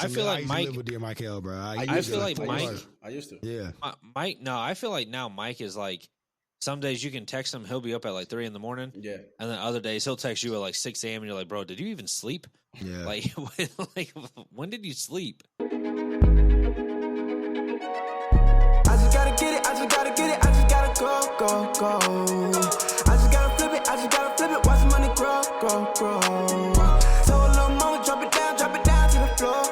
I feel like I used Mike. to live with dear Michael, bro. I feel like Mike. I used to. Yeah. Mike. No, I feel like now Mike is like. Some days you can text him, he'll be up at like 3 a.m. Yeah. And then other days he'll text you at like 6 a.m. and you're like, bro, did you even sleep? Yeah. Like when did you sleep? I just gotta get it, I just gotta get it, I just gotta go. I just gotta flip it, watch the money grow. So a little mama, drop it down to the floor.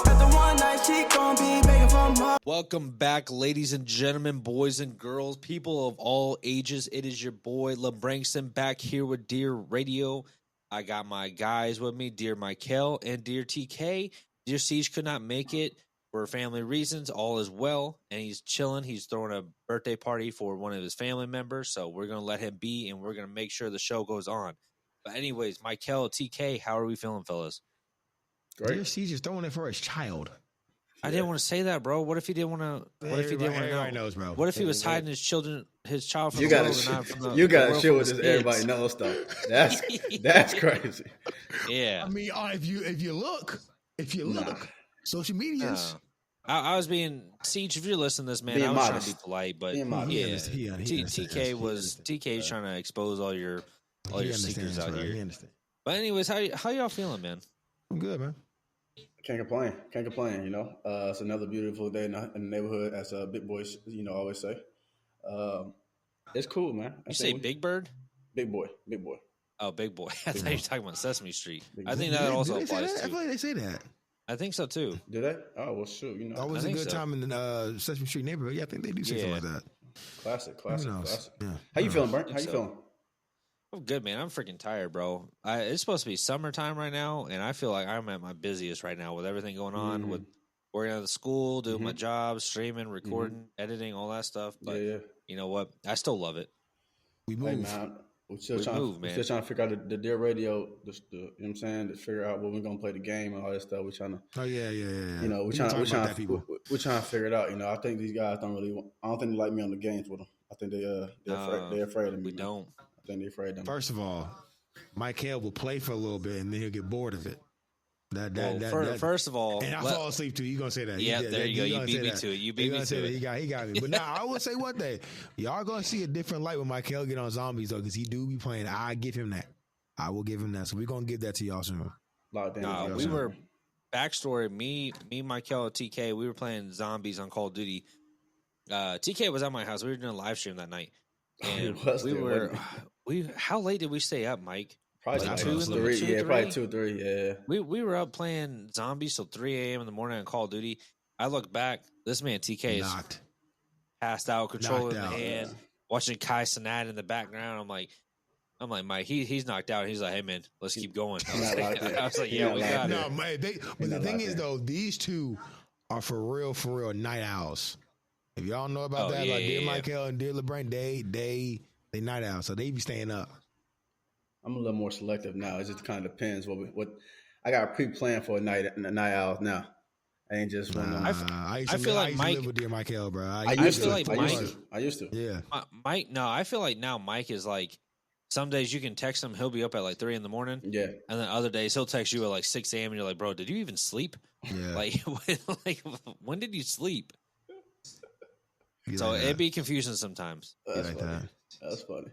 After one night, she gon' be begging for more. Welcome back, ladies and gentlemen, boys and girls, people of all ages. It is your boy LeBrankston back here with Dear Radio. I got my guys with me, Dear Michael and Dear TK. Dear Siege could not make it for family reasons. All is well, and he's chilling. He's throwing a birthday party for one of his family members, so we're going to let him be, and we're going to make sure the show goes on. But anyways, Michael, TK, how are we feeling, fellas? Great. Dear Caesar's throwing it for his child. I didn't want to say that, bro. What if he didn't want to? What if he didn't want to know? Everybody knows, bro. What if he was hiding his child from You the gotta, world and not from the you gotta world chill from with his this. Everybody kids? knows stuff. That's crazy. Yeah. I mean, if you look, social medias. I was being Siege. If you're listening to this, man, Being I was modest. trying to be polite, but Being modest. yeah, He understands. TK is trying to expose all your He secrets understands, out bro. here. He understands. But anyways, how y'all feeling, man? I'm good, man. Can't complain. You know, it's another beautiful day in the neighborhood, as big boys, always say. It's cool, man. You say Big Bird? Big boy. Oh, Big Boy. I thought you were talking about Sesame Street. Big I think Boy. that also Do they say applies that? I feel too. like they say that. I think so too. Do they? Oh well, shoot. That was I a think good so. time in the Sesame Street neighborhood. Yeah, I think they do say something like that. Classic. Who knows? Yeah. How you Who feeling, knows? Brent? How you feeling? I'm good, man. I'm freaking tired, bro. It's supposed to be summertime right now, and I feel like I'm at my busiest right now with everything going on, with working at the school, doing my job, streaming, recording, editing, all that stuff. But Yeah. you know what? I still love it. We Hey, move. man, we're still We trying move, man. to figure out the Dear Radio, you know what I'm saying, to figure out when we're gonna play the game and all that stuff. We're trying to, Oh yeah. you know, We can talk about that, people. we're trying to figure it out. You know, I think these guys don't really. I don't think they like me on the games with them. I think they're afraid of me. We man. don't. I think they're afraid of me. First of all, Michael will play for a little bit and then he'll get bored of it. First of all, And I fall asleep too. You gonna say that? Yeah, there you go. You gonna beat say me that. to it. You He beat me gonna say to that. it. He got me. But now I will say one thing: y'all gonna see a different light when Michael get on zombies though, because he do be playing. I give him that. I will give him that. So we're gonna give that to y'all soon. Lockdown. We were backstory. Me, Michael, TK. We were playing zombies on Call of Duty. TK was at my house. We were doing a live stream that night, and He was there, How late did we stay up, Mike? probably like like 2 in the- 3. 2, Yeah, probably 3? 2 or 3. Yeah. We were up playing zombies till 3 a.m. in the morning on Call of Duty. I look back. This man TK is Knocked. passed out, controller in the Knocked out. hand, watching Kai Cenat in the background. I'm like, Mike, he's knocked out. He's like, hey man, let's keep going. I was not locked in. like, He yeah, not we locked got in. it. No, man. But the not thing locked is in. though, these two are for real night owls. If y'all know about Oh, that, yeah, like Dear yeah. Michael and Dear LeBron, they night owls, so they be staying up. I'm a little more selective now. It just kind of depends what I got pre-planned for a night out now. I ain't just one of them. I feel like used Mike- to live with Dear Michael, bro. I used feel to. like I used to. Yeah. Mike, no, I feel like now Mike is like, some days you can text him, he'll be up at like 3 a.m. Yeah. And then other days he'll text you at like 6 a.m. and you're like, bro, did you even sleep? Yeah. Like, when did you sleep? Be So like it'd that. be confusing sometimes. That's like funny. that. That's funny.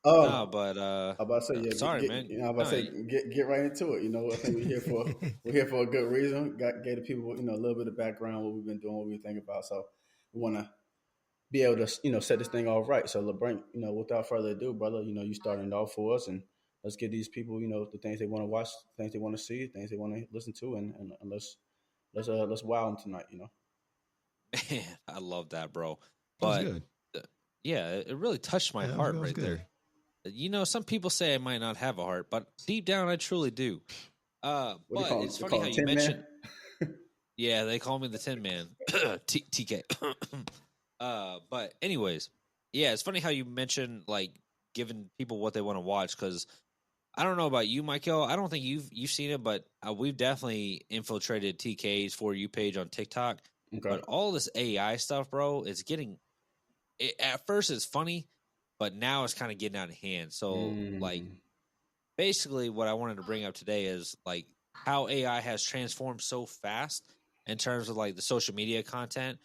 No, but I'm about to say, yeah. sorry, man. You know, I'm about to say, get right into it. You know, I think we're here for a good reason. Gave the people, a little bit of background, what we've been doing, what we think about. So we want to be able to, set this thing off right. So LeBron, without further ado, brother, you starting it off for us, and let's give these people, the things they want to watch, things they want to see, things they want to listen to, and let's wow them tonight. man, I love that, bro. That was But good. yeah, it really touched my Yeah, that heart was right good. there. Some people say I might not have a heart, but deep down I truly do. What do you But call it's it? funny how you Tin Man? mentioned. Yeah, they call me the Tin Man, TK. But anyways, yeah, it's funny how you mentioned like giving people what they want to watch, because I don't know about you, Michael. I don't think you've seen it, but we've definitely infiltrated TK's For You page on TikTok. Okay. But all this AI stuff, bro, it's getting. At first, it's funny, but now it's kind of getting out of hand. So, like, basically, what I wanted to bring up today is like how AI has transformed so fast in terms of like the social media content.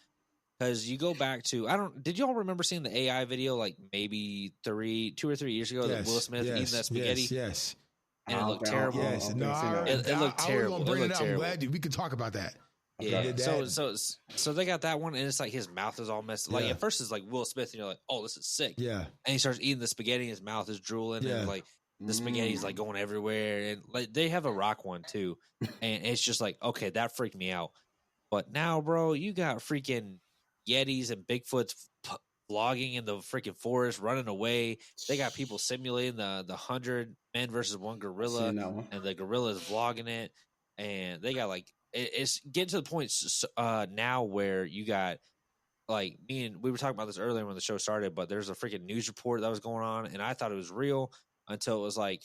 Because you go back to did y'all remember seeing the AI video like maybe 2 or 3 years ago that Will Smith eating that spaghetti? Yes. And it looked terrible. Yes. No, it looked terrible. I was gonna bring it up. I'm terrible. glad we could talk about that. Yeah. So they got that one, and it's like his mouth is all messed. Like at first, it's like Will Smith, and you're like, "Oh, this is sick." Yeah. And he starts eating the spaghetti, and his mouth is drooling, and like the spaghetti's like going everywhere. And like they have a rock one too, and it's just like, okay, that freaked me out. But now, bro, you got freaking Yetis and Bigfoots vlogging in the freaking forest, running away. They got people simulating the 100 men versus one gorilla, and the gorilla is vlogging it. And they got like it's getting to the point now where you got like we were talking about this earlier when the show started, but there's a freaking news report that was going on, and I thought it was real until it was like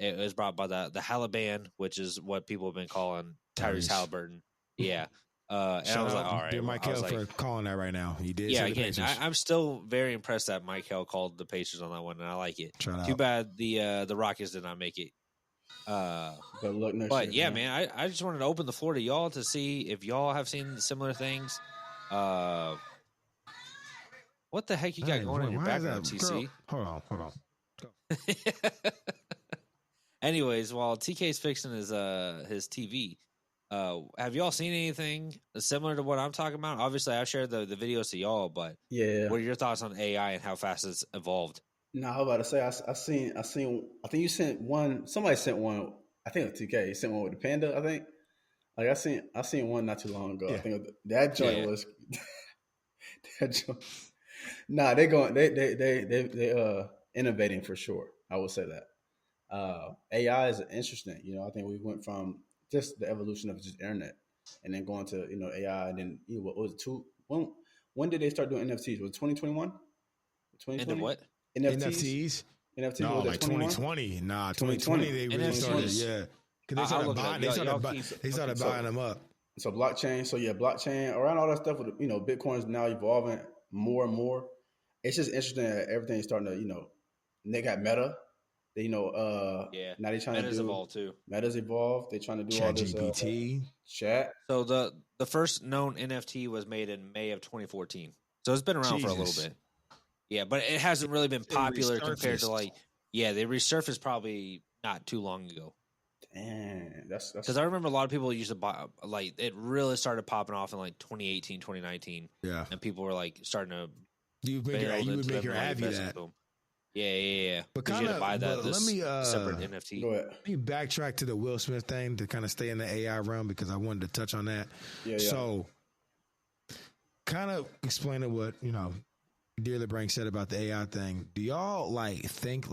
it was brought by the Haliban, which is what people have been calling Tyrese Halliburton. Yeah. And I was like, all right. Dear Michael for calling that right now. He did. Yeah, again, I'm still very impressed that Michael called the Pacers on that one, and I like it. Too bad the Rockets did not make it. But yeah, man, I just wanted to open the floor to y'all to see if y'all have seen similar things. What the heck you got going in your background, TC? Girl, hold on. Anyways, while TK's fixing his TV, have y'all seen anything similar to what I'm talking about? Obviously, I've shared the videos to y'all, but what are your thoughts on AI and how fast it's evolved? No, I was about to say I seen. I think you sent one. Somebody sent one. I think it was TK. You sent one with the panda. I think. Like I seen one not too long ago. Yeah. I think that joint was. That joint. Nah, they innovating for sure. I would say that. AI is interesting. I think we went from just the evolution of just internet, and then going to AI, and then what was it? When did they start doing NFTs? Was it 2021? 2020? And what? NFTs? No, like 2020. Nah, 2020 they really started. Yeah, because they started buying them up. So blockchain. So blockchain around all that stuff with Bitcoin's now evolving more and more. It's just interesting that everything's starting to they got Meta. Now they're trying Meta's to do evolved too. Meta's evolved. They're trying to do all this GPT chat. So the first known NFT was made in May of 2014. So it's been around for a little bit. Yeah, but it hasn't really been popular compared to they resurfaced probably not too long ago. Damn, that's because I remember a lot of people used to buy it really started popping off in 2018, 2019. Yeah, and people were starting to. You would make your Abby that. Yeah. But you had to buy that. Let me separate NFT. Let me backtrack to the Will Smith thing to kind of stay in the AI realm because I wanted to touch on that. Yeah. So, kind of explaining what Dear LeBranc said about the AI thing. Do y'all think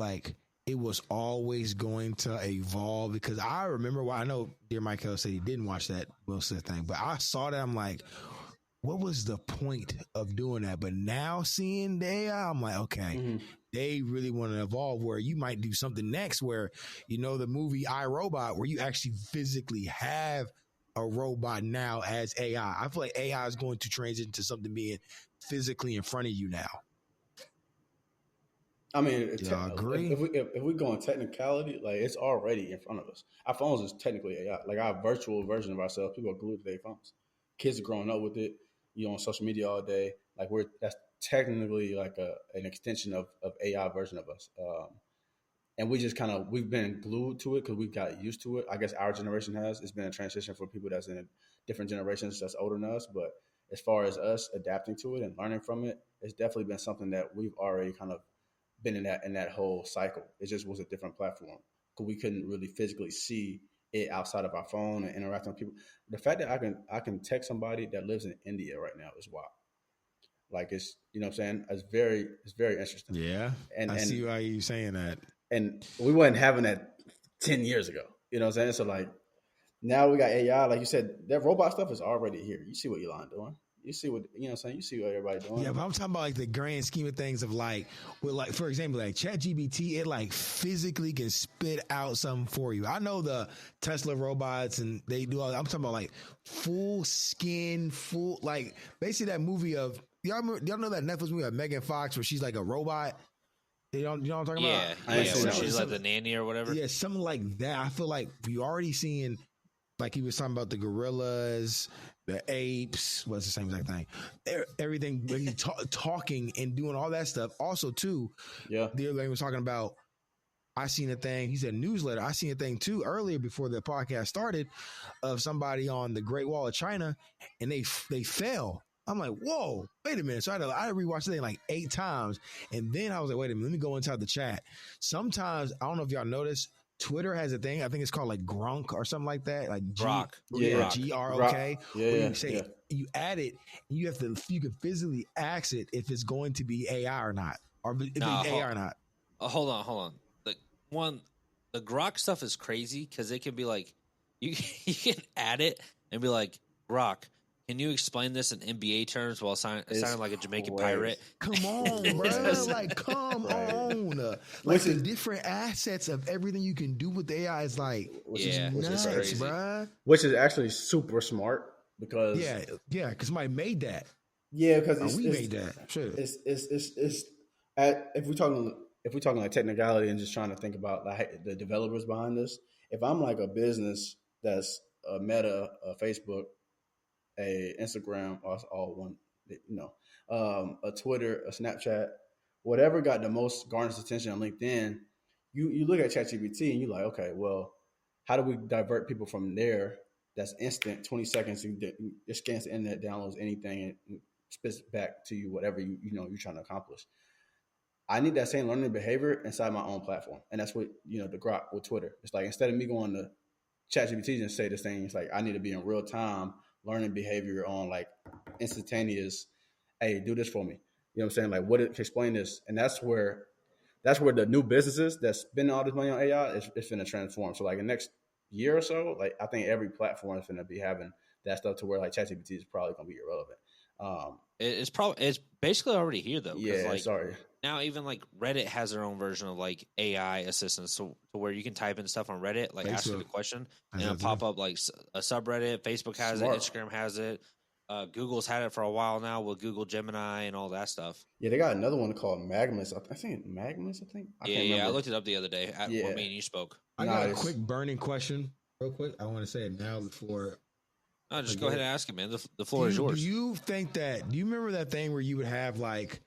it was always going to evolve? Because I remember I know Dear Michael said he didn't watch that Will Smith thing, but I saw that I'm like, what was the point of doing that? But now seeing the AI, I'm like, okay, they really want to evolve where you might do something next where, the movie I, Robot, where you actually physically have a robot now as AI. I feel like AI is going to transition to something being physically in front of you now. I mean, agree? If we go on technicality, it's already in front of us. Our phones is technically AI. Our virtual version of ourselves, people are glued to their phones. Kids are growing up with it. On social media all day. That's technically an extension of AI version of us. And we just we've been glued to it because we've got used to it. I guess our generation has. It's been a transition for people that's in different generations that's older than us. But as far as us adapting to it and learning from it, it's definitely been something that we've already kind of been in that whole cycle. It just was a different platform because we couldn't really physically see it outside of our phone and interacting with people. The fact that I can text somebody that lives in India right now is wild. It's what I'm saying? It's very interesting. Yeah. And I see why you're saying that. And we wasn't having that 10 years ago. You know what I'm saying? So now we got AI, like you said, that robot stuff is already here. You see what Elon doing. You see what what I'm saying? You see what everybody doing. Yeah, but I'm talking about the grand scheme of things of with for example, ChatGPT, it physically can spit out something for you. I know the Tesla robots and they do all. I'm talking about full skin, basically that movie of y'all know that Netflix movie of Megan Fox where she's like a robot. You know what I'm talking about? Yeah, she's like the nanny or whatever. Yeah, something like that. I feel like we already seeing like he was talking about the gorillas, the apes, what's the same exact thing? Everything when you talking and doing all that stuff. Also, too, Yeah. the other thing was talking about. I seen a thing. He said newsletter. I seen a thing too earlier before the podcast started of somebody on the Great Wall of China, and they fell. I'm like, whoa, wait a minute. So I rewatched the thing like 8 times, and then I was like, wait a minute, let me go inside the chat. Sometimes I don't know if y'all notice. Twitter has a thing. I think it's called like Grok or something like that. Like Grok. Yeah, GROK. Yeah. Where you say you add it, and you can physically ask it if it's going to be AI or not, or if it's AI or not. Hold on. The Grok stuff is crazy because it can be like you can add it and be like, Grok, can you explain this in NBA terms while sounding like a Jamaican pirate? Come on, bro. Like, come on. Like, the different assets of everything you can do with the AI is like, which is nuts, bro. Which is actually super smart because because somebody made that. Yeah, because we made that. Sure. If we're talking like technicality and just trying to think about like the developers behind this, if I'm like a business that's a Meta, a Facebook, a Instagram, all one, a Twitter, a Snapchat, whatever got the most garners attention on LinkedIn, you look at ChatGPT and you're like, okay, well, how do we divert people from there? That's instant, 20 seconds. It scans the internet, downloads anything, and spits back to you whatever you're trying to accomplish. I need that same learning behavior inside my own platform. And that's what, the Grok with Twitter. It's like, instead of me going to ChatGPT and say this thing, it's like, I need to be in real time learning behavior on like instantaneous, hey, do this for me. You know what I'm saying? Like, explain this. And that's where the new businesses that spend all this money on AI it's going to transform. So like the next year or so, like I think every platform is going to be having that stuff to where like ChatGPT is probably going to be irrelevant. It's basically already here though. Yeah, sorry. Now even like Reddit has their own version of like AI assistance, so to where you can type in stuff on Reddit, like ask it a question, and it'll pop up like a subreddit. Facebook has it, Instagram has it, Google's had it for a while now with Google Gemini and all that stuff. Yeah, they got another one called Magmus. I think Magmus. I can't remember. I looked it up the other day when me and you spoke. I got a quick burning question, real quick. I want to say it now before. No, just go ahead and ask it, man. The floor is yours. Do you remember that thing where you would have like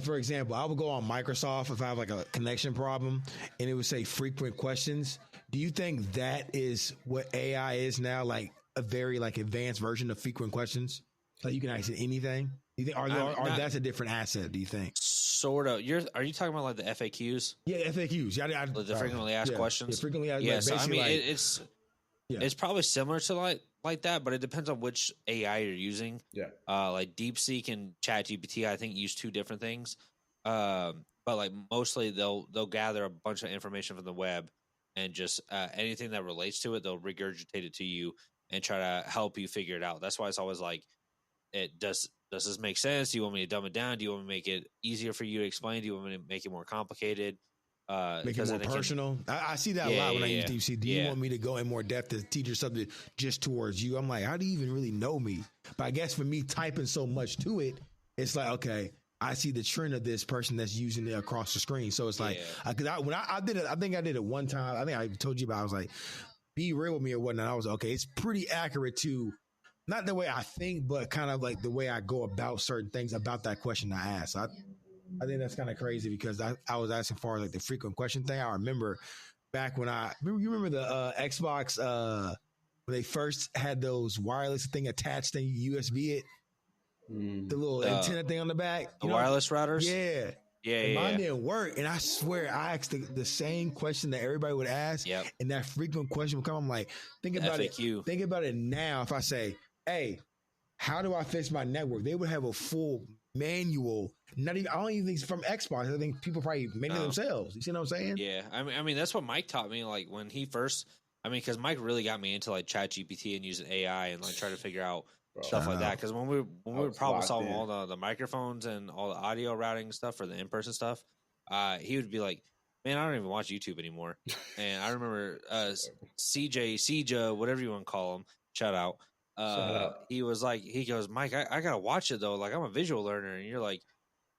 for example, I would go on Microsoft if I have like a connection problem and it would say frequent questions. Do you think that is what AI is now? Like a very like advanced version of frequent questions? So you can ask it anything? Do you think, or that's a different asset, do you think? Sort of. Are you talking about like the FAQs? Yeah, FAQs. Yeah, the frequently asked questions. Yeah, frequently asked. Yeah, like, so I mean, like, it's probably similar to like that, but it depends on which AI you're using. Yeah. Like DeepSeek and ChatGPT, I think use two different things. But like mostly they'll gather a bunch of information from the web and just anything that relates to it, they'll regurgitate it to you and try to help you figure it out. That's why it's always like, does this make sense? Do you want me to dumb it down? Do you want me to make it easier for you to explain? Do you want me to make it more complicated? Make it more personal. I see that a lot when I use DeepSeek. Do you want me to go in more depth to teach you something just towards you? I'm like, how do you even really know me? But I guess for me typing so much to it, it's like, okay, I see the trend of this person that's using it across the screen. So it's like, because when I did it, I think I did it one time. I think I told you about. I was like, be real with me or whatnot. I was like, okay, it's pretty accurate to not the way I think, but kind of like the way I go about certain things about that question I asked. I think that's kind of crazy because I was asking for like the frequent question thing. I remember back when you remember the Xbox when they first had those wireless thing attached and you USB it, the little antenna thing on the back, the wireless routers. Yeah. Mine didn't work, and I swear I asked the same question that everybody would ask, and that frequent question would come. I'm like, think about FAQ. it. Think about it now. If I say, "Hey, how do I fix my network?" They would have a full manual. I don't even think it's from Xbox. I think people probably made it themselves. You see what I'm saying? Yeah, I mean that's what Mike taught me. Like when he first, because Mike really got me into like ChatGPT and using AI and like trying to figure out stuff like that. Because when we were problem solving all the microphones and all the audio routing stuff for the in-person stuff, he would be like, "Man, I don't even watch YouTube anymore." And I remember CJ, whatever you want to call him, shout out. He was like, he goes, "Mike, I gotta watch it though. Like I'm a visual learner," and you're like,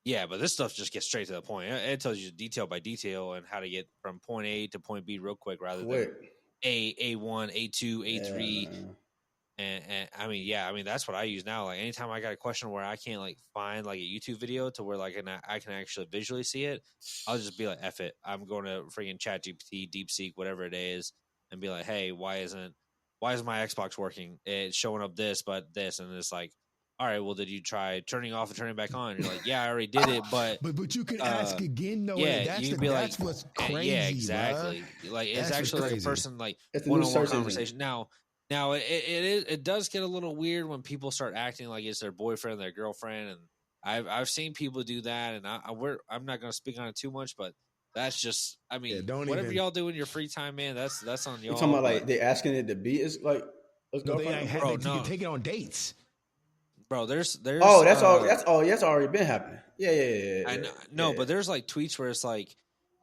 "Yeah, but this stuff just gets straight to the point. It tells you detail by detail and how to get from point A to point B real quick rather than A1, A2, A3. man. And I mean, that's what I use now. Like anytime I got a question where I can't like find like a YouTube video to where like I can actually visually see it, I'll just be like, F it. I'm going to freaking ChatGPT, DeepSeek, whatever it is, and be like, hey, why isn't my Xbox working? It's showing up this, but this, and it's like, all right, well, did you try turning off and turning back on? And you're like, yeah, I already did it, but you can ask again though. yeah, That's you can be like, what's crazy. yeah, exactly. Bruh. Like it's That's what's actually like a crazy. person like It's a new one-on-one search engine. conversation. Now it does get a little weird when people start acting like it's their boyfriend, their girlfriend, and I've seen people do that, and I'm not going to speak on it too much, but that's just whatever y'all do in your free time, man. That's on y'all. You talking about like they asking it to be is like you can take it on dates. Bro, there's that's already been happening. Yeah. I know, no, but there's like tweets where it's like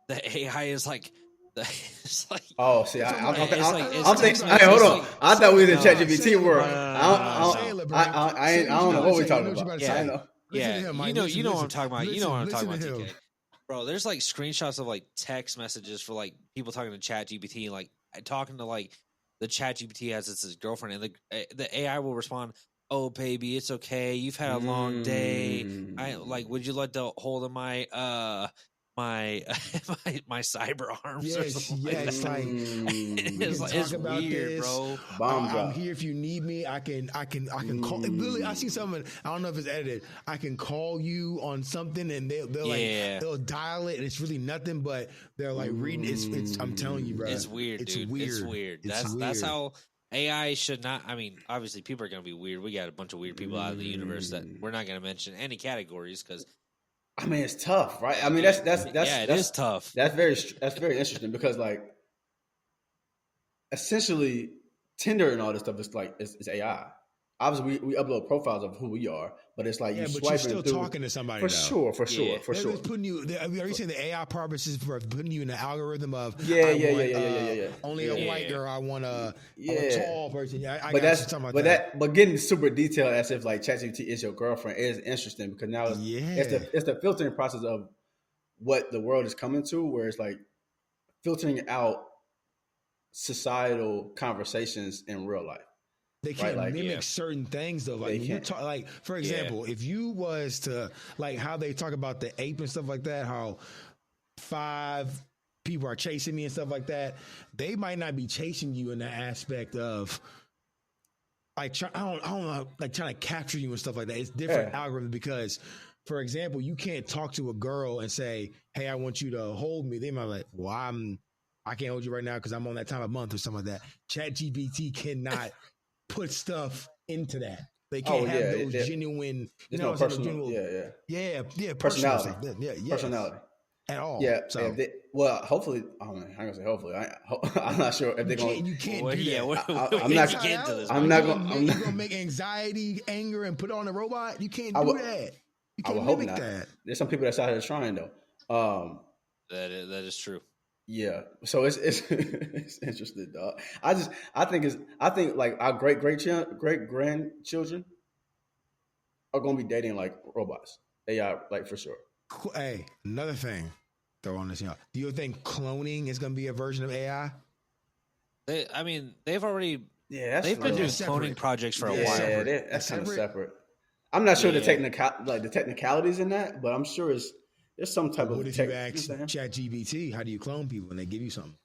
the AI is like. It's like, oh, see, I'm thinking. Hey, Hold on. I thought we was in no, ChatGPT world. I don't know what we're talking about. Yeah, I know. You know what I'm talking about. You know what I'm talking about, listen to TK. Bro, there's like screenshots of like text messages for like people talking to ChatGPT and like talking to like the ChatGPT as it's his girlfriend, and the AI will respond, "Oh, baby, it's okay. You've had a long day. Would you like to hold of my my cyber arms or something like that?" It's weird, bro. I'm here if you need me. I can call. Literally, I see something. I don't know if it's edited. I can call you on something, and they'll dial it, and it's really nothing, but they're like reading. It's. I'm telling you, bro. It's weird, dude. It's weird. That's how AI should not. I mean, obviously, people are gonna be weird. We got a bunch of weird people out of the universe that we're not gonna mention any categories because. I mean, it's tough, right? I mean, that's it is tough. That's very interesting because, like, essentially, Tinder and all this stuff is like it's AI. Obviously, we upload profiles of who we are, but it's like but you're still talking to somebody for sure. They're putting you. Are you saying the AI purposes for putting you in the algorithm of only a white girl? I want a tall person. But getting super detailed as if like ChatGPT is your girlfriend is interesting because now it's the filtering process of what the world is coming to, where it's like filtering out societal conversations in real life. They can't mimic certain things though. Like when you talk, like for example, if you was to like how they talk about the ape and stuff like that, how 5 people are chasing me and stuff like that, they might not be chasing you in the aspect of like I don't know, like trying to capture you and stuff like that. It's different algorithm because, for example, you can't talk to a girl and say, "Hey, I want you to hold me." They might be like, "Well, I can't hold you right now because I'm on that time of month or something like that." ChatGPT cannot put stuff into that. They can't have those genuine, personality. personality. Personality at all. Yeah. So. Hopefully, I'm gonna say hopefully. I'm not sure if they're going. You can't do that. I'm not get into this. I'm not going. You're gonna make anxiety, anger, and put it on a robot. You can't do that. You can't mimic that. There's some people that's out here trying though. That is true. Yeah, so it's interesting, dog. I think like our great grandchildren are gonna be dating like robots. AI, like for sure. Hey, another thing, throw on this. Do you think cloning is gonna be a version of AI? They've already they've been doing cloning projects for a while. Yeah, that's kind of separate. I'm not sure the technicalities in that, but I'm sure there's some type of. What if you ask ChatGPT, how do you clone people, and they give you something?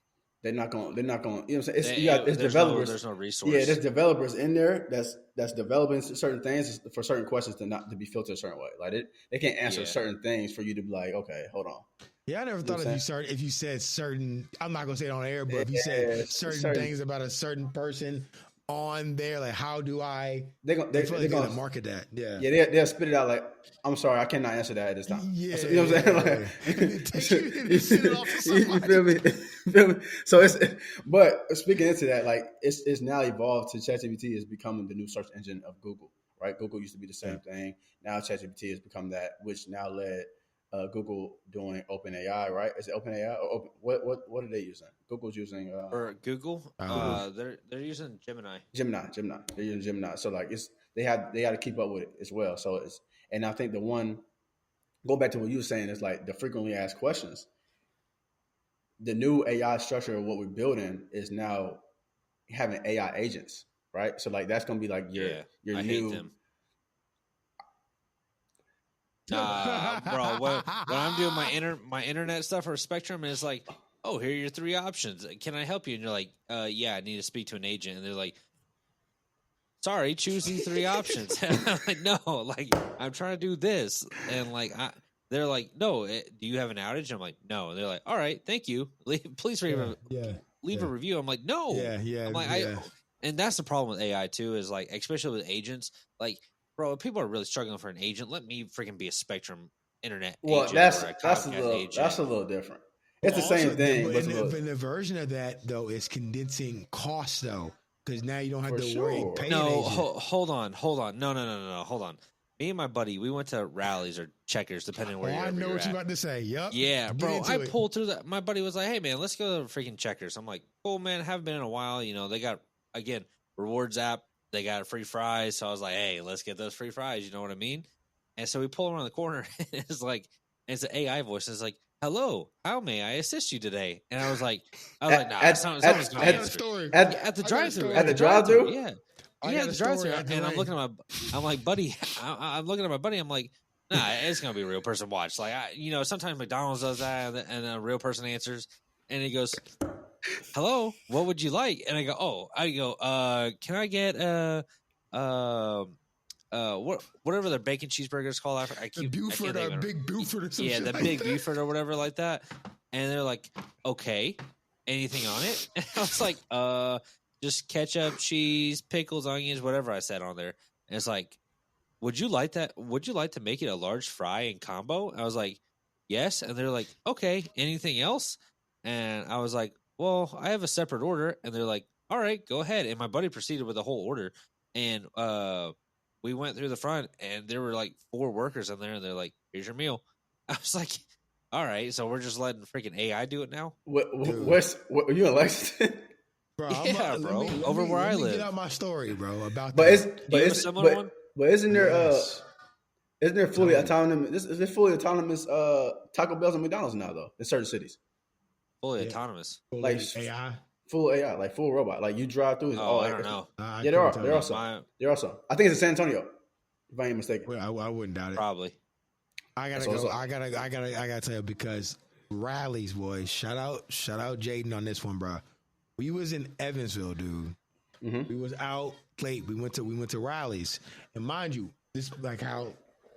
They're not going. You know what I'm saying? It's developers. There's no resource. Yeah, there's developers in there that's developing certain things for certain questions to be filtered a certain way. Like they can't answer certain things for you to be like, okay, hold on. Yeah, I never thought if you said certain. I'm not gonna say it on air, but if you said certain things about a certain person on there, like how do I? They're gonna market that. Yeah, they'll spit it out like, I'm sorry, I cannot answer that at this time. Yeah, you know what I'm saying? You feel me? So but speaking into that, like it's now evolved to ChatGPT is becoming the new search engine of Google, right? Google used to be the same thing. Now ChatGPT has become that, which now led Google doing OpenAI, right? Is it OpenAI or what are they using? Google's using for Google. They're using Gemini. They're using Gemini. So like they had to keep up with it as well. So and I think go back to what you were saying is like the frequently asked questions. The new AI structure of what we're building is now having AI agents, right? So like that's gonna be like your I new. hate them. Bro, when I'm doing my internet stuff or Spectrum, and it's like, oh, here are your 3 options. Can I help you? And you're like, yeah, I need to speak to an agent. And they're like, sorry, choose these 3 options. I'm like, no, like I'm trying to do this, and like they're like, no, do you have an outage? I'm like, no. And they're like, all right, thank you. Please leave a review. I'm like, no. I'm like, and that's the problem with AI too, is like, especially with agents, like, bro, if people are really struggling for an agent, let me freaking be a Spectrum internet agent or a Comcast agent. That's a little different. It's the same thing. But the version of that though is condensing costs though, because now you don't have to worry. No, hold on. No, hold on. Me and my buddy, we went to rallies or checkers, depending where you're at. I know what you're about to say. Yep. Yeah, bro. I pulled through that. My buddy was like, hey, man, let's go to freaking checkers. I'm like, cool, man. Haven't been in a while. You know, they got, again, rewards app. They got free fries. So I was like, hey, let's get those free fries. You know what I mean? And so we pull around the corner. And it's like, it's an AI voice. It's like, hello, how may I assist you today? And I was like, nah, someone's going to answer. At the drive-thru. At the drive-thru? Yeah. Yeah, the drive-thru. And I'm looking at I'm like, buddy, I'm looking at my buddy. I'm like, nah, it's going to be a real person watch. Like, sometimes McDonald's does that and a real person answers. And he goes, hello, what would you like? And I go, can I get whatever their bacon cheeseburgers called? Big Buford or something. Yeah, the Big Buford or whatever like that. And they're like, okay, anything on it? And I was like, just ketchup, cheese, pickles, onions, whatever I said on there. And it's like, would you like that? Would you like to make it a large fry and combo? I was like, yes. And they're like, okay, anything else? And I was like, well, I have a separate order. And they're like, all right, go ahead. And my buddy proceeded with the whole order. And we went through the front, and there were like 4 workers in there, and they're like, here's your meal. I was like, all right, so we're just letting freaking AI do it now? What are you in Lexington? Bro, bro. Over where I live. Get out my story, bro. About but that. But isn't there fully autonomous? Is there fully autonomous Taco Bells and McDonald's now though in certain cities? Fully autonomous, like AI, full AI, like full robot. Like you drive through. I don't know. Yeah, there are. There are some. I think it's in San Antonio, if I ain't mistaken. Well, I wouldn't doubt it. Probably. I gotta tell you, because rallies, boys. Shout out Jaden on this one, bro. We was in Evansville, dude. Mm-hmm. We was out late. We went to rallies, and mind you, this like how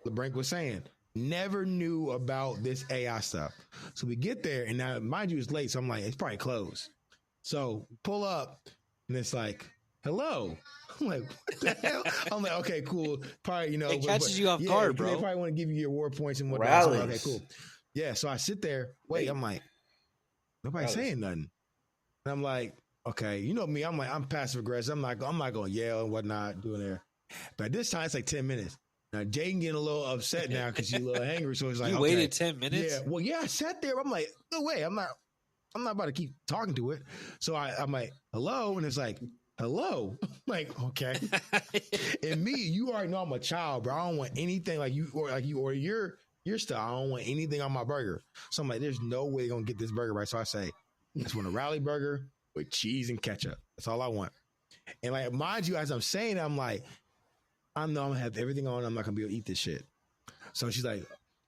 LeBrank was saying, never knew about this AI stuff. So we get there, and now mind you, it's late. So I'm like, it's probably closed. So pull up, and it's like, hello. I'm like, what the hell? I'm like, okay, cool. Probably, it catches you off guard, bro. They probably want to give you your award points and whatnot. Rallies. So, okay, cool. Yeah, so I sit there. Wait, I'm like, nobody's saying nothing. And I'm like, okay, you know me. I'm like, I'm passive aggressive. I'm not going to yell and whatnot doing there. But this time it's like 10 minutes. Now Jaden getting a little upset now because she's a little angry. So it's like, you waited 10 minutes. Yeah, well, yeah, I sat there. I'm like, no way. I'm not about to keep talking to it. So I'm like, hello, and it's like, hello. I'm like, okay. And me, you already know I'm a child, bro. I don't want anything like you or your style. I don't want anything on my burger. So I'm like, there's no way they're gonna get this burger right. So I say, I just want a rally burger with cheese and ketchup. That's all I want. And like, mind you, as I'm saying, I'm like, I know I'm gonna have everything on. I'm not gonna be able to eat this shit. So she's like,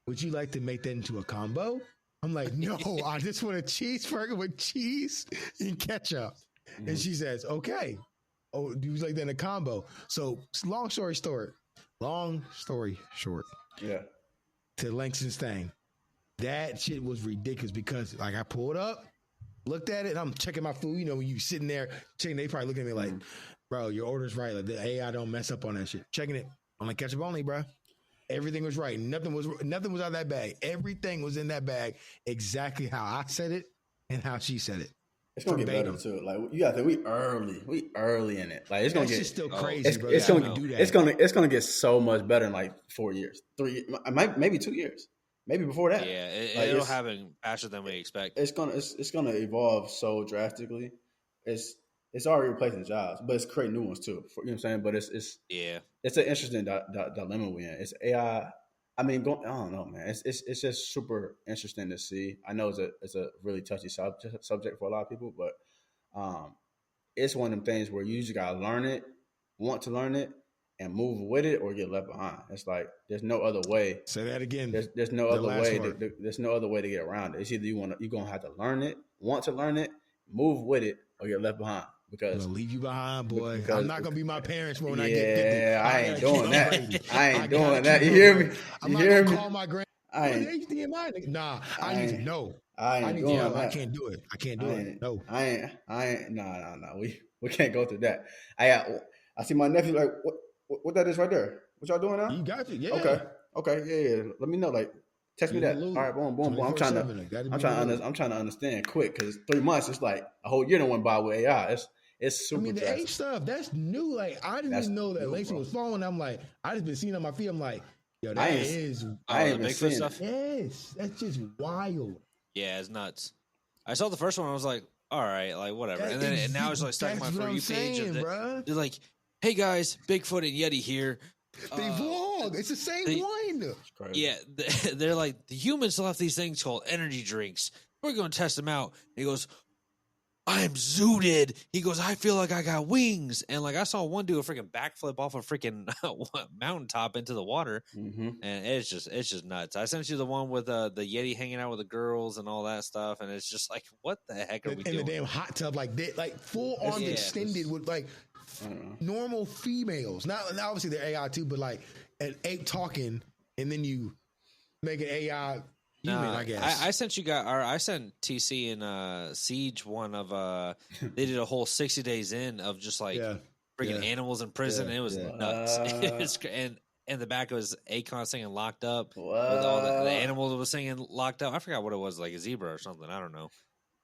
would you like to make that into a combo? I'm like, no, I just want a cheeseburger with cheese and ketchup. Mm-hmm. And she says, okay. Oh, do you like that in a combo? So long story short. Yeah. To Langston's thing. That shit was ridiculous because like I pulled up, looked at it, and I'm checking my food. You know, when you sitting there checking, they probably looking at me like, bro, your order's right. Like the AI don't mess up on that shit. Checking it. I'm like, ketchup only, bro. Everything was right. Nothing was out of that bag. Everything was in that bag exactly how I said it and how she said it. It's gonna get better too. Like you got to, we early in it. Like it's gonna get still crazy. Bro. It's gonna get so much better in like 4 years, 3, maybe 2 years, maybe before that. Yeah, it'll happen faster than we expect. It's gonna evolve so drastically. It's already replacing jobs, but it's creating new ones too. You know what I'm saying? But it's an interesting dilemma we're in. It's AI. I mean, I don't know, man. It's just super interesting to see. I know it's a really touchy subject for a lot of people, but it's one of them things where you just gotta learn it, want to learn it, and move with it, or get left behind. It's like there's no other way. Say that again. There's no The other last way. word. There's no other way to get around it. It's either you're gonna have to learn it, want to learn it, move with it, or get left behind. I'm Because gonna leave you behind, boy. because- I'm not gonna be my parents when I get 50. yeah, I ain't doing that. upgrading. I ain't gotta doing keep that. You upgrading. hear me? I'm You not hear gonna me? call my grand. I What ain't. HDMI? Nah, I I need to ain't- know. I I ain't need doing to know. I that. can't do it. I can't do it. No. I ain't. No. We can't go through that. I see my nephew like what that is right there. What y'all doing now? You got it. Yeah. Okay. Yeah. Let me know. Like, text me Get that. the All loop. right. Boom. I'm trying 24/7. It gotta to. be I'm trying the to. loop. I'm trying to understand quick because 3 months. It's like a whole year that went by with AI. It's super. I mean, the drastic. age stuff, that's new. Like, I didn't That's even know that new, Lacey bro. was falling. I'm like, I just been seeing on my feet. I'm like, yo, I that ain't- is. I ain't the even Bigfoot seen stuff. it. Yes, that's just wild. Yeah, it's nuts. I saw the first one. I was like, all right, like whatever. That And then is- and now it's like stuck in my that's what For I'm You page. saying, Of bruh. they're like, hey guys, Bigfoot and Yeti here. They vlog. It's the same they- one. It's crazy. Yeah, they're like, the humans left these things called energy drinks. We're going to test them out. And he goes, I'm zooted. He goes, I feel like I got wings. And like I saw one do a freaking backflip off a freaking mountaintop into the water. Mm-hmm. And it's just nuts. I sent you the one with the Yeti hanging out with the girls and all that stuff. And it's just like, what the heck are we In the doing? damn hot tub, like they, like full arms Yeah. extended with like I don't know. normal females. Now obviously they're AI too, but like an ape talking, and then you make an AI human. Nah, I guess. I sent you guys, or I sent TC and Siege one of they did a whole 60 days in of just like yeah. freaking Yeah. animals in prison. Yeah, And it was yeah. nuts. It's and the back was Akon singing "Locked Up" What? with all the animals that was singing "Locked Up." I forgot what it was, like a zebra or something. I don't know.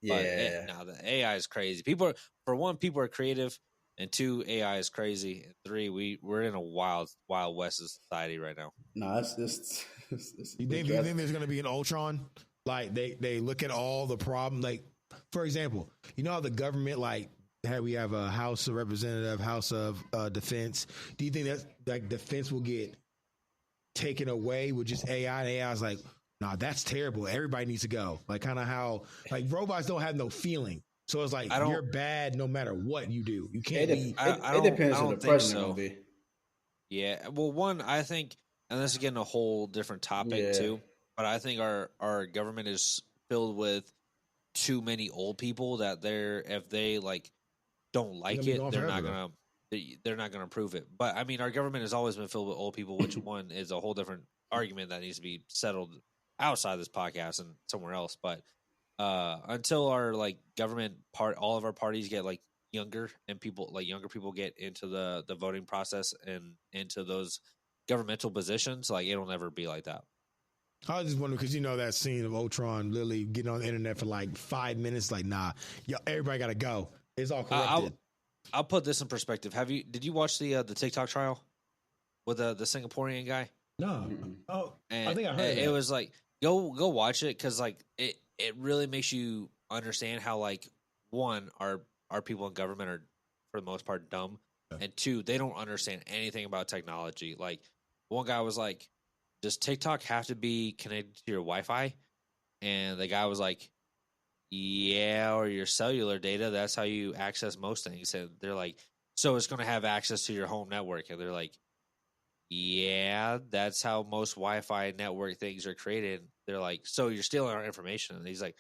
But Yeah. no, the AI is crazy. People are creative, and 2, AI is crazy, and 3, we're in a wild west of society right now. No, it's just. It's You think there's gonna be an Ultron? Like they look at all the problem. Like, for example, you know how the government we have a House of Representative, House of Defense. Do you think that like defense will get taken away with just AI? And AI is like, nah, that's terrible. Everybody needs to go. Like kind of how like robots don't have no feeling. So it's like you're bad no matter what you do. You can't be. It depends I on don't the think president so. gonna be. Yeah, well, one, I think, and this is getting a whole different topic Yeah. too, but I think our government is filled with too many old people that if they like don't like gonna be it, gone they're forever, not they're not gonna approve it. But I mean, our government has always been filled with old people, which one is a whole different argument that needs to be settled outside this podcast and somewhere else. But until our like government all of our parties get like younger and younger people get into the voting process and into those governmental positions, like it'll never be like that. I was just wondering because you know that scene of Ultron literally getting on the internet for like 5 minutes. Like, nah, everybody got to go. It's all corrupted. I'll put this in perspective. Did you watch the TikTok trial with the Singaporean guy? No. Mm-mm. Oh, And I think I heard it that. was like go watch it because like it really makes you understand how like one our people in government are for the most part dumb, and 2, they don't understand anything about technology. Like one guy was like, does TikTok have to be connected to your Wi-Fi? And the guy was like, yeah, or your cellular data. That's how you access most things. And they're like, so it's going to have access to your home network. And they're like, yeah, that's how most Wi-Fi network things are created. They're like, so you're stealing our information. And he's like,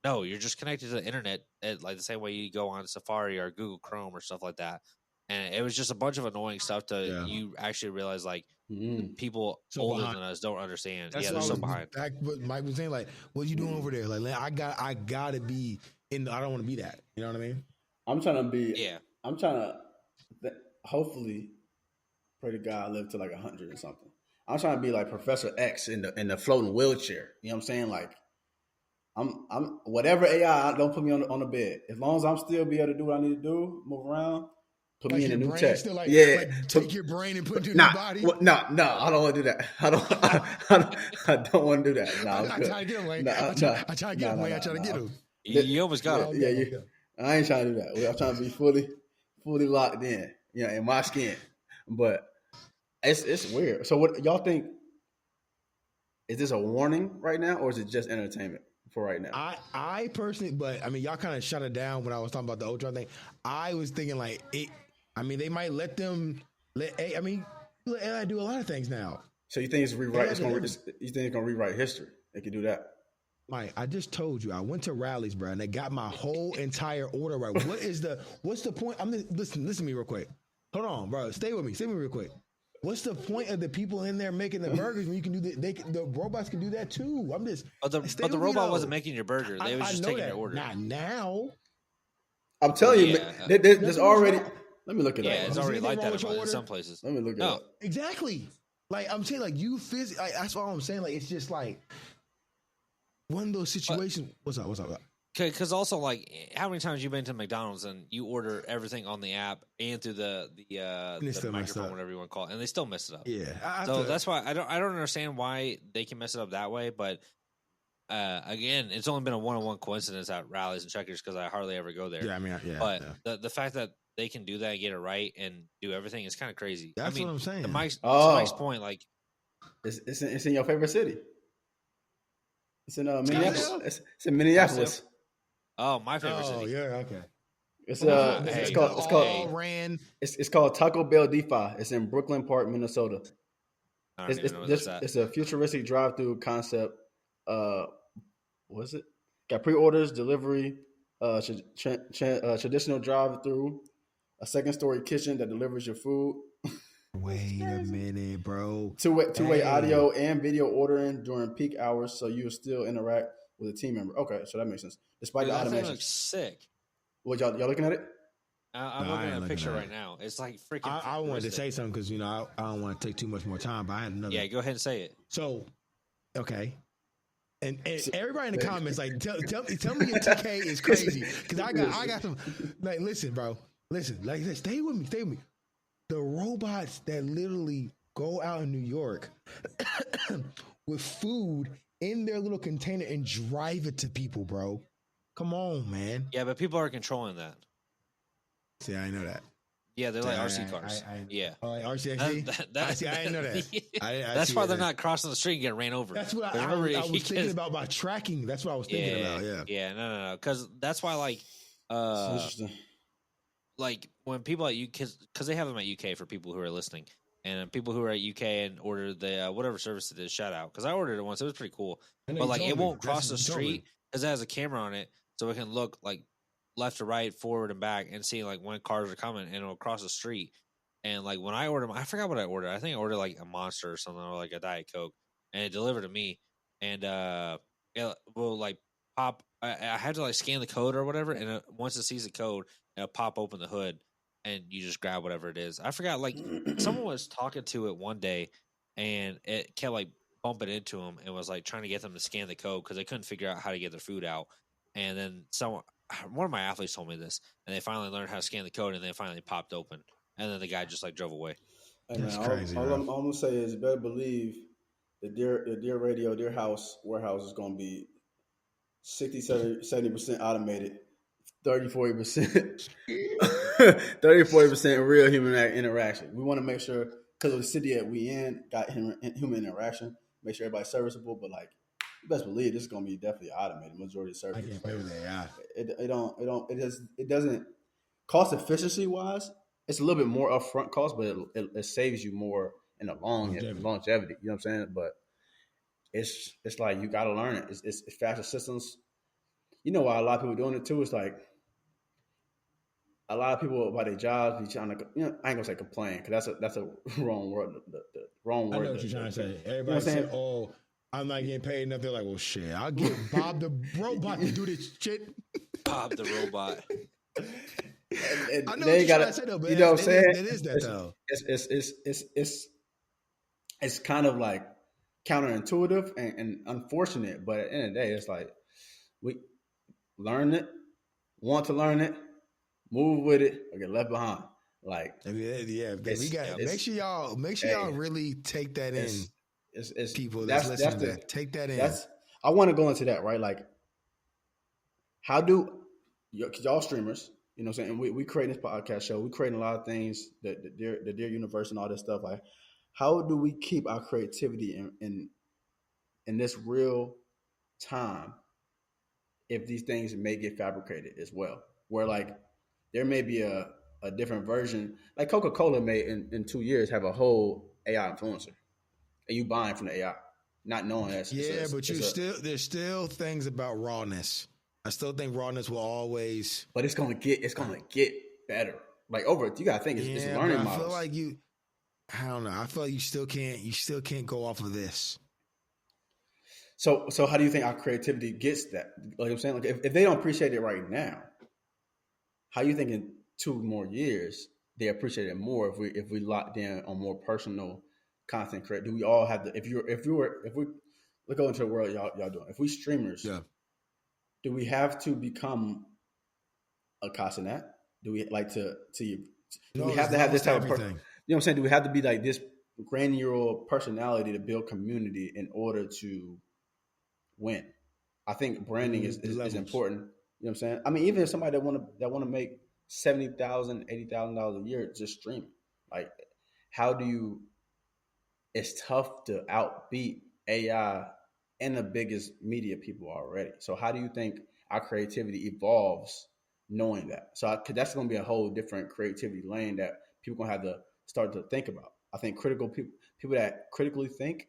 no, you're just connected to the internet like the same way you go on Safari or Google Chrome or stuff like that. And it was just a bunch of annoying stuff you actually realize like people So older behind. than us don't understand. That's Yeah, what they're I so was behind. back. What Mike was saying, like, what you doing over there? Like, I got to be in. I don't want to be that. You know what I mean? I'm trying to be. Yeah. I'm trying to. Hopefully, pray to God, I live to like 100 or something. I'm trying to be like Professor X in the floating wheelchair. You know what I'm saying? Like, I'm whatever AI. Don't put me on the bed. As long as I'm still be able to do what I need to do, move around. Put Like me in a your new brain tech. still like, Yeah. like take your brain and put it in Nah, your body. no, I don't want to do that. I don't want to do that. No, I try to get him, Wayne. Nah, I try to get him, Wayne. I try to get him. You almost got him. Yeah, I ain't trying to do that. I'm trying to be fully locked in, in my skin. But it's weird. So what y'all think? Is this a warning right now, or is it just entertainment? for right now. I personally, but I mean, y'all kind of shut it down when I was talking about the Ultron thing. I was thinking like it. I mean, they might let AI do a lot of things now. So you think it's rewrite? You think it's gonna rewrite history? They can do that. Mike, I just told you I went to rallies, bro, and they got my whole entire order right. What's the point? Listen to me real quick. Hold on, bro. Stay with me real quick. What's the point of the people in there making the burgers when you can do the robots can do that too? But the robot wasn't making your burger. They was just taking your order. Not now. I'm telling you, there's already. Let me look it up. Yeah, it's already like that in some places. Let me look it up. Exactly. Like I'm saying, like that's all I'm saying. Like it's just like one of those situations. What's up? Because also, like, how many times you been to McDonald's and you order everything on the app and through the microphone, whatever you want to call it, and they still mess it up. Yeah. So that's why I don't understand why they can mess it up that way. But again, it's only been a one-on-one coincidence at rallies and checkers because I hardly ever go there. Yeah, I mean, yeah. But the fact that they can do that and get it right and do everything is kind of crazy. That's what I'm saying. To Mike's point, like, it's in your favorite city. It's in Minneapolis. It's in Minneapolis. Oh, my favorite city. Oh, yeah, okay. It's called Taco Bell DeFi. It's in Brooklyn Park, Minnesota. It's a futuristic drive-through concept. What's it? Got pre-orders, delivery, traditional drive-through, a second-story kitchen that delivers your food. Wait a minute, bro. Two-way audio and video ordering during peak hours, so you will still interact with a team member. Okay, so that makes sense. Despite the automation. That looks sick. What y'all looking at it? I'm looking at a picture right now. It's like freaking. I wanted to say something because I don't want to take too much more time, but I had another. Yeah, go ahead and say it. So, okay. And everybody in the comments, like, tell me your TK is crazy because I got some. Like, listen, bro, like, stay with me. The robots that literally go out in New York with food in their little container and drive it to people, bro. Come on, man. Yeah, but people are controlling that. See, I know that. Yeah, they're like RC cars. Yeah. Oh, like RCXD? I didn't know that. That's why they're not crossing the street and getting ran over. That's what I was thinking about my tracking. That's what I was thinking about, yeah. Yeah, no. Because that's why, like when people at UK, because they have them at UK for people who are listening, and people who are at UK and order the whatever service it is, shout out. Because I ordered it once. It was pretty cool. But like it won't cross the street because it has a camera on it. So it can look like left to right, forward and back, and see like when cars are coming, and it'll cross the street. And like when I ordered, I forgot what I ordered. I think I ordered like a Monster or something, or like a Diet Coke, and it delivered to me. And it will like pop. I had to like scan the code or whatever, and once it sees the code, it'll pop open the hood, and you just grab whatever it is. I forgot. Like someone was talking to it one day, and it kept like bumping into them, and was like trying to get them to scan the code because they couldn't figure out how to get their food out. And then one of my athletes told me this, and they finally learned how to scan the code, and they finally popped open, and then the guy just like drove away. Hey, man, crazy, all I'm gonna say is, better believe the Deer Radio, Deer House warehouse is gonna be 60-70% automated, 30-40% 30-40% real human interaction. We want to make sure, because of the city that we in, got human interaction, make sure everybody's serviceable, but like. You best believe this is gonna be definitely automated. Majority of services. I can't play with that. It doesn't cost efficiency wise. It's a little bit more upfront cost, but it saves you more in the longevity. You know what I'm saying? But it's like you got to learn it. It's faster systems. You know why a lot of people doing it too? It's like a lot of people about their jobs be trying to. I ain't gonna say complain because that's a wrong word. The wrong word. I know what you're trying to say. Everybody say, "Oh, I'm not getting paid enough." They're like, well, shit, I'll get Bob the robot to do this shit. Bob the robot. and I know what you're trying to say, though, but you know what I'm saying? It is that, though. It's kind of like counterintuitive and unfortunate, but at the end of the day, it's like we learn it, want to learn it, move with it, or get left behind. Like, yeah, we got make sure y'all really take that in. It's people that's listening to that. Take that in. I want to go into that, right? Like, how do y'all streamers, you know what I'm saying? We creating this podcast show. We creating a lot of things, the Dear Universe and all this stuff. Like, how do we keep our creativity in this real time if these things may get fabricated as well, where like there may be a different version, like Coca-Cola may in 2 years have a whole AI influencer, and you buying from the AI, not knowing that. There's still things about rawness. I still think rawness will always, but it's gonna get better. Like you gotta think it's learning models. I feel like I don't know. I feel like you still can't go off of this. So how do you think our creativity gets that? Like I'm saying, like if they don't appreciate it right now, how you think in 2 more years they appreciate it more if we locked in on more personal content create? Do we all have the if we look out into the world y'all doing? If we streamers, do we have to become a Casanet? Do we like to do we have to have this type of person? You know what I'm saying? Do we have to be like this granular personality to build community in order to win? I think branding is important. You know what I'm saying? I mean, even if somebody that want to make $70,000, $80,000 a year just streaming, like how do you? It's tough to outbeat AI and the biggest media people already. So how do you think our creativity evolves knowing that? So that's going to be a whole different creativity lane that people going to have to start to think about. I think people that critically think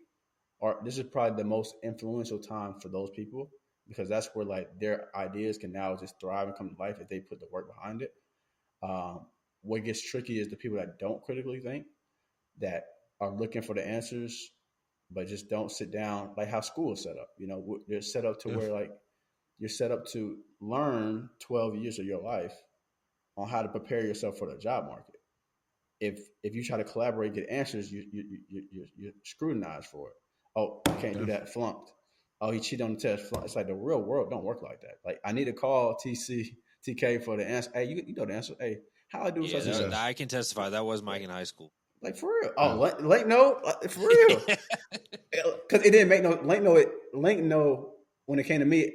this is probably the most influential time for those people, because that's where like their ideas can now just thrive and come to life if they put the work behind it. What gets tricky is the people that don't critically think, that are looking for the answers, but just don't sit down, like how school is set up. You know, they're set up to where like you're set up to learn 12 years of your life on how to prepare yourself for the job market. If you try to collaborate, get answers, you're scrutinized for it. Oh, you can't do that, flunked. Oh, he cheated on the test, flunked. It's like the real world don't work like that. Like I need to call TK for the answer. Hey, you know the answer. Hey, how I do such and such? I can testify. That was Mike in high school. Like for real. Oh, Link no, for real. Because it didn't make no Link no when it came to me.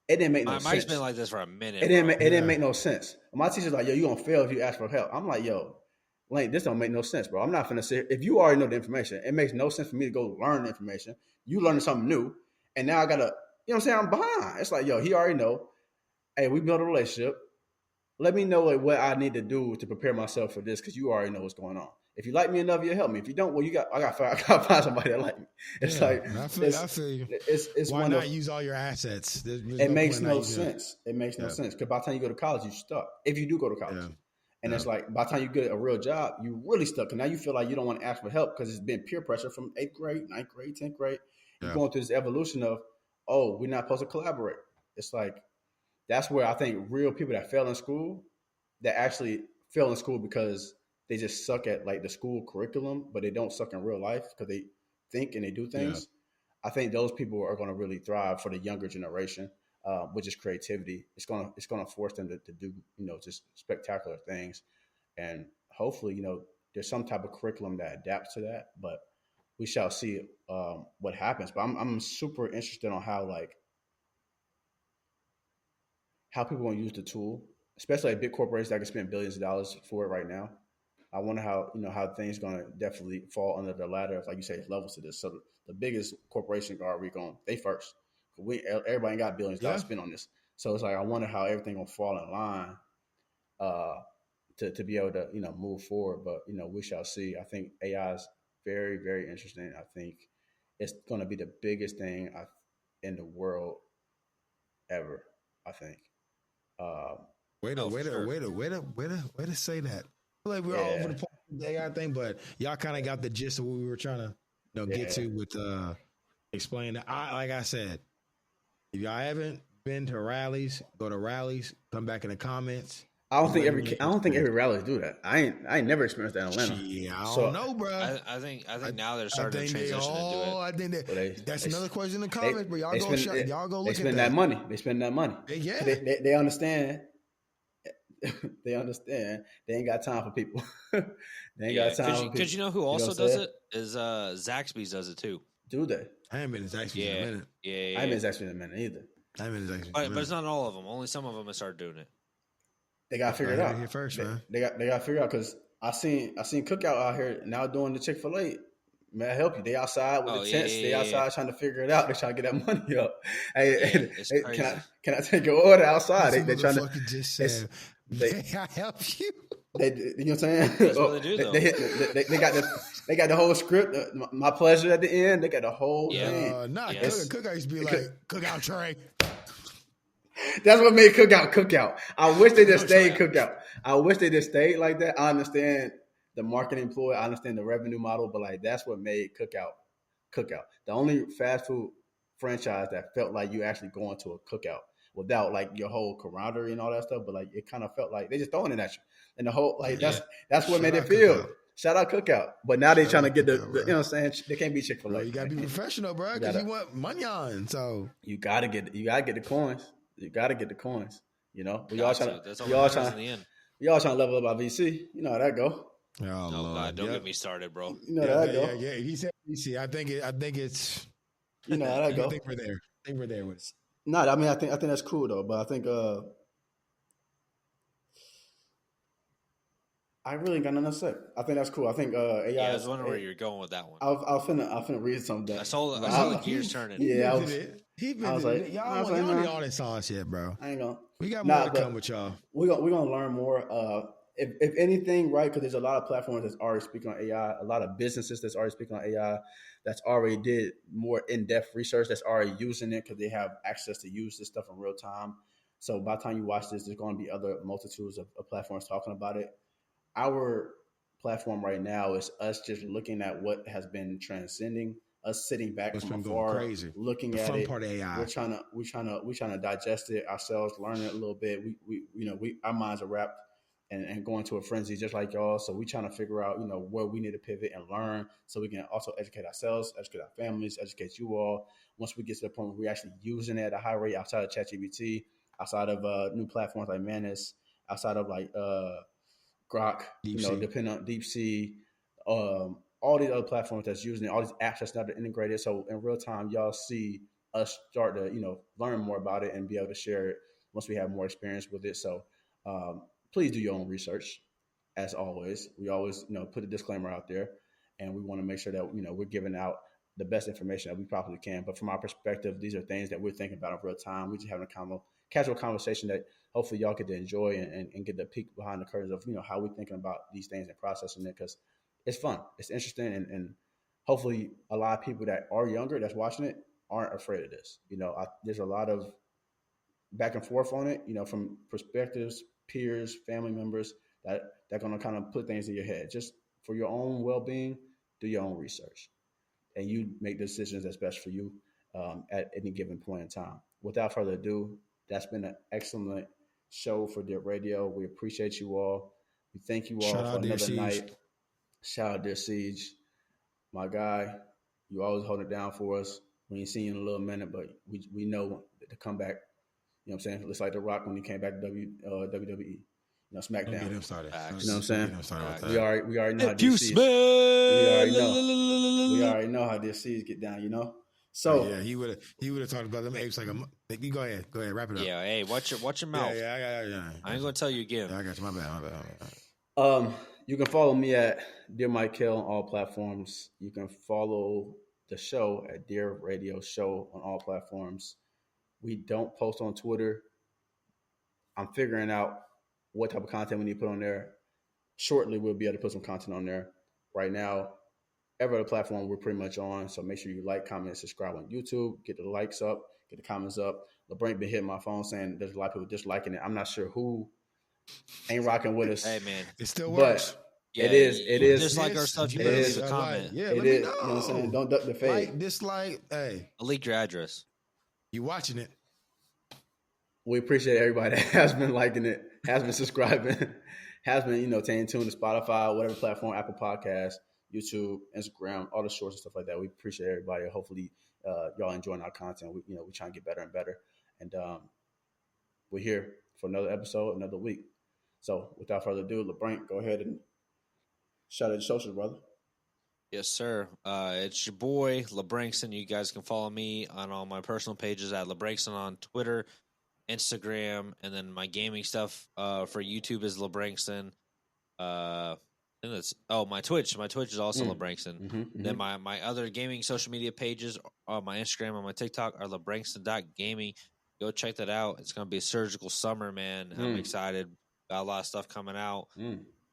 It didn't make no sense. Mike's been like this for a minute. It didn't make no sense. My teacher's like, yo, you gonna fail if you ask for help. I'm like, yo, Link, this don't make no sense, bro. I'm not finna sit. If you already know the information, it makes no sense for me to go learn the information. You learning something new, and now I gotta, you know what I'm saying? I'm behind. It's like, yo, he already know. Hey, we built a relationship. Let me know like what I need to do to prepare myself for this, because you already know what's going on. If you like me enough, you'll help me. If you don't, well, I gotta find somebody that like me. It's I feel you. It's why not use all your assets? It makes no sense. It makes no sense, because by the time you go to college, you're stuck. If you do go to college, and it's like by the time you get a real job, you're really stuck. And now you feel like you don't want to ask for help because it's been peer pressure from 8th grade, 9th grade, 10th grade. You're going through this evolution of, oh, we're not supposed to collaborate. It's like that's where I think real people that fail in school, that actually fail in school because they just suck at like the school curriculum, but they don't suck in real life because they think and they do things. I think those people are going to really thrive for the younger generation, which is creativity. It's going to force them to do, just spectacular things. And hopefully, there's some type of curriculum that adapts to that, but we shall see what happens. But I'm super interested on how people going to use the tool, especially like big corporations that can spend billions of dollars for it right now. I wonder how things going to definitely fall under the ladder. Like you say, levels to this. So the biggest corporation are we going? They first. Everybody ain't got billions of dollars spent on this. So it's like I wonder how everything gonna fall in line to be able to move forward. But we shall see. I think AI is very, very interesting. I think it's going to be the biggest thing in the world ever. I think. Way to say that. Like we're all over the AI thing, but y'all kind of got the gist of what we were trying to get to with explain that. Like I said, if y'all haven't been to rallies, go to rallies, come back in the comments. I don't think every rally do that. I ain't never experienced that in Atlanta. Yeah, I don't know, bro. I think now they're starting to transition into it. I think that's another question in the comments, but y'all go look at that. They spend that money. They spend that money. Yeah. They understand. They understand. They ain't got time for people. They ain't got time for people. Because who also does it is Zaxby's does it too. Do they? I ain't been to Zaxby's in a minute. Yeah. I ain't been to Zaxby's in a minute either. I ain't been to Zaxby's. But it's not all of them. Only some of them have started doing it. They got to figure it out. Here first, man. They got to figure it out, because I seen Cookout out here now doing the Chick-fil-A May I help you? They outside with the tents. They yeah. outside trying to figure it out. They trying to get that money up. Hey, Yeah, hey, it's hey, crazy. can I take your order outside? This They trying to. motherfucker just It's, said, they, "May I help you?" they, you know what I'm saying? That's what they do, though. They got the whole script. My pleasure at the end. They got the whole thing. Not Yes. Cookout used to be like Cookout tray. That's what made Cookout. I wish they just stayed Cookout. I wish they just stayed like that. I understand the marketing ploy. I understand the revenue model, but like that's what made Cookout. The only fast food franchise that felt like you actually going to a cookout without like your whole camaraderie and all that stuff, but like it kind of felt like they just throwing it at you. And the whole like that's what made it feel. Cookout. Shout out Cookout. But now they trying to get the Cookout, you know what I'm saying? They can't be Chick-fil-A. Bro, you gotta be professional, bro, because you want money on. So you gotta get the coins. You gotta get the coins. You know, we all trying That's to all that matters in the end. we all trying to level up our VC. You know how that go. oh God, don't get me started, bro. You know how that go. Yeah. He said VC. I think it's. You know how that go. I think we're there. With it. No, I mean I think that's cool though. But I think I really got nothing to say. I think that's cool. I think AI. Yeah, I was wondering where you're going with that one. I was finna read something. I saw the gears turning. Yeah, I was like, like, y'all need all this sauce yet, bro. I ain't gonna. We got more to come with y'all. We're gonna learn more. If anything, right? Because there's a lot of platforms that's already speaking on AI, a lot of businesses that's already speaking on AI, that's already did more in-depth research, that's already using it because they have access to use this stuff in real time. So by the time you watch this, there's going to be other multitudes of platforms talking about it. Our platform right now is us just looking at what has been transcending, us sitting back from afar, looking at it. Part of AI. We're trying to digest it ourselves, learn it a little bit. We our minds are wrapped and going to a frenzy just like y'all. So we trying to figure out, where we need to pivot and learn so we can also educate ourselves, educate our families, educate you all. Once we get to the point where we're actually using it at a high rate outside of ChatGPT, outside of new platforms like Manus, outside of like Grok, depending on DeepSeek, all these other platforms that's using it, all these apps that's not integrated. So in real time, y'all see us start to, learn more about it and be able to share it once we have more experience with it. So please do your own research. As always, we always, put a disclaimer out there, and we want to make sure that, we're giving out the best information that we possibly can. But from our perspective, these are things that we're thinking about in real time. We're just having a casual conversation that hopefully y'all get to enjoy and get the peek behind the curtains of, how we're thinking about these things and processing it, because it's fun. It's interesting. And hopefully a lot of people that are younger that's watching it aren't afraid of this. There's a lot of back and forth on it, from perspectives, peers, family members that they're going to kind of put things in your head. Just for your own well-being, do your own research. And you make decisions that's best for you at any given point in time. Without further ado, that's been an excellent show for Dip Radio. We appreciate you all. We thank you all for another night. Shout out Dear Siege. My guy, you always hold it down for us. We ain't seen you in a little minute, but we know the comeback. You know what I'm saying? It's like The Rock when he came back to WWE. SmackDown. Don't get him started. You know what I'm saying? We already know how If you Dear Siege. We already know how Dear Siege get down, So yeah, he would have talked about them apes like a. Go ahead, wrap it up. Yeah, hey, watch your mouth. Yeah. I ain't gonna tell you again. Yeah, I got you. My bad. You can follow me at Dear Mike Hill on all platforms. You can follow the show at Dear Radio Show on all platforms. We don't post on Twitter. I'm figuring out what type of content we need to put on there. Shortly, we'll be able to put some content on there. Right now, every other platform we're pretty much on. So make sure you like, comment, subscribe on YouTube. Get the likes up, get the comments up. LeBrank been hitting my phone saying there's a lot of people disliking it. I'm not sure who ain't rocking with us. Hey, man. It still works. Yeah, it is. Dislike our stuff, you better leave a comment. Yeah, it is. You know what I'm saying? Don't duck the fade. Like, dislike, hey. I'll leak your address. You watching it. We appreciate everybody that has been liking it, has been subscribing, has been, staying tuned to Spotify, whatever platform, Apple Podcasts, YouTube, Instagram, all the shorts and stuff like that. We appreciate everybody. Hopefully, y'all enjoying our content. We trying to get better and better. And we're here for another episode, another week. So without further ado, LeBrank, go ahead and shout out your socials, brother. Yes, sir. It's your boy, LeBrankson. You guys can follow me on all my personal pages at LeBrankson on Twitter, Instagram, and then my gaming stuff for YouTube is LeBrankson. think that's my Twitch. My Twitch is also LeBrankston. Mm-hmm. Then my other gaming social media pages, my Instagram and my TikTok are LeBrankston.gaming. Go check that out. It's gonna be a surgical summer, man. I'm excited. Got a lot of stuff coming out.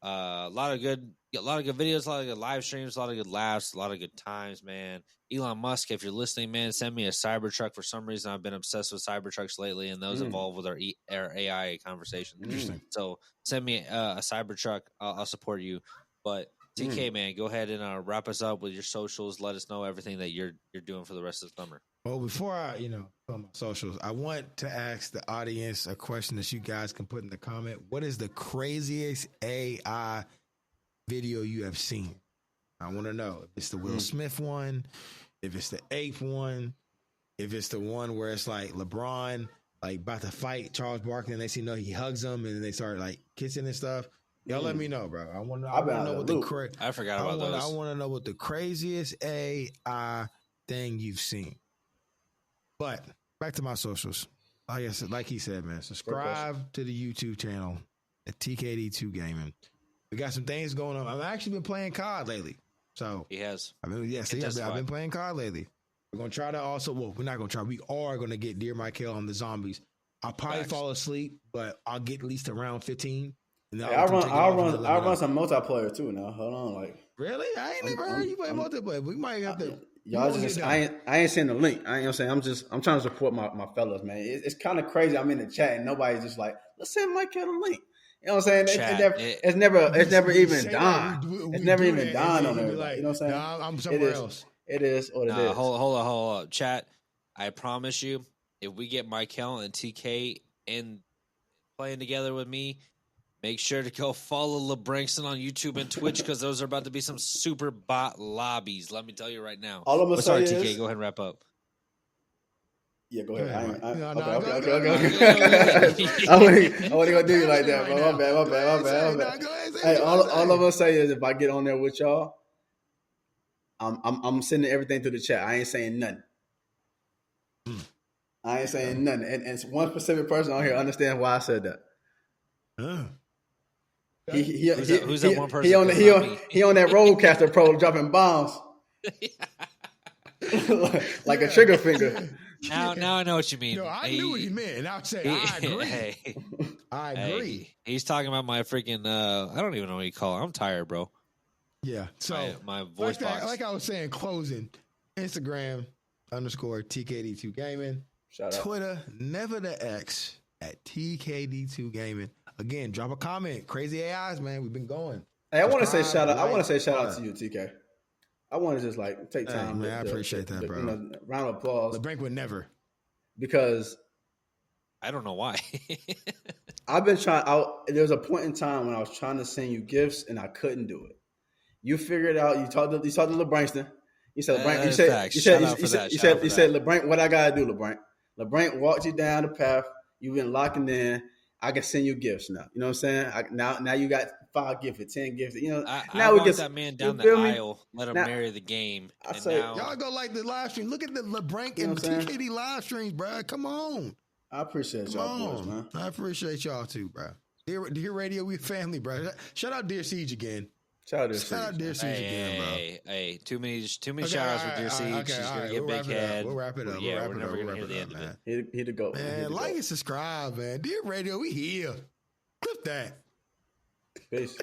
A lot of good videos, a lot of good live streams, a lot of good laughs, a lot of good times, man. Elon Musk, if you're listening, man, send me a Cybertruck. For some reason, I've been obsessed with Cybertrucks lately, and those involve with our AI conversation. Interesting. So send me a Cybertruck. I'll support you. But TK, man, go ahead and wrap us up with your socials. Let us know everything that you're doing for the rest of the summer. Well, before I, on my socials, I want to ask the audience a question that you guys can put in the comment. What is the craziest AI video you have seen? I want to know if it's the Will Smith one, if it's the ape one, if it's the one where it's like LeBron like about to fight Charles Barkley and they see he hugs him and they start like kissing and stuff. Y'all let me know, bro. I want to know what I forgot about those. I want to know what the craziest AI thing you've seen. But back to my socials. Like he said, man, subscribe to the YouTube channel at TKD2 Gaming. We got some things going on. I've actually been playing COD lately. So he has. I've been playing COD lately. We're gonna try to also. Well, we're not gonna try. We are gonna get Dear Michael on the zombies. I'll probably fall asleep, but I'll get at least around 15. And then I'll run some multiplayer too. Now, hold on, like really? I ain't never heard you play multiplayer. We might have to. Y'all just I ain't seen the link. I'm saying I'm trying to support my fellas, man. It's kind of crazy. I'm in the chat and nobody's just like, let's send Mike the link. You know what I'm saying? It's never even dawned. It's never even dawned on everybody. Like, you know what I'm saying? Nah, I'm somewhere else. It is what it is. Hold up, chat. I promise you, if we get Michael and TK in playing together with me, make sure to go follow LeBrankston on YouTube and Twitch because those are about to be some super bot lobbies. Let me tell you right now. All I'm gonna say is, TK, go ahead and wrap up. Yeah, go ahead. Okay. Okay. I wasn't gonna do you like that, bro. My bad. Hey, all I'm gonna say is if I get on there with y'all, I'm sending everything through the chat. I ain't saying nothing. And one specific person on here understands why I said that. Who's that one person? He on that Roadcaster Pro dropping bombs like a trigger finger. Now I know what you mean. No, I knew what he meant, and I said I agree. I agree. He's talking about my freaking. I don't even know what you call it. I'm tired, bro. Yeah. So my voice box. Like I was saying, closing. Instagram _TKD2 Gaming. Shout out. Twitter, never the X at TKD2 Gaming. Again, drop a comment. Crazy AIs, man. We've been going. Hey, I want to say shout out. I want to say shout out to you, TK. I want to just like take time. Hey, man, I appreciate that, bro. Round of applause. LeBrank would never. Because I don't know why. I've been trying. There was a point in time when I was trying to send you gifts and I couldn't do it. You figured it out. You talked to LeBrankston. You said LeBrank. You said LeBrank. What I gotta do, LeBrank? LeBrank walked you down the path. You've been locking in. I can send you gifts now. You know what I'm saying? Now you got 5 gifts, 10 gifts. You know, now we get that man down the aisle. Let him marry the game. Y'all go like the live stream. Look at the LeBrank and TKD live streams, bro. Come on. I appreciate y'all, boys, man. I appreciate y'all too, bro. Dear Radio, we family, bro. Shout out Dear Siege again. Shout out Dear Siege again, bro. Hey, too many shout outs with Dear Siege. She's gonna get big head. We'll wrap it up. Yeah, we're never gonna hear the end of it. Here to go, man. Like and subscribe, man. Dear Radio, we here. Clip that. Peace.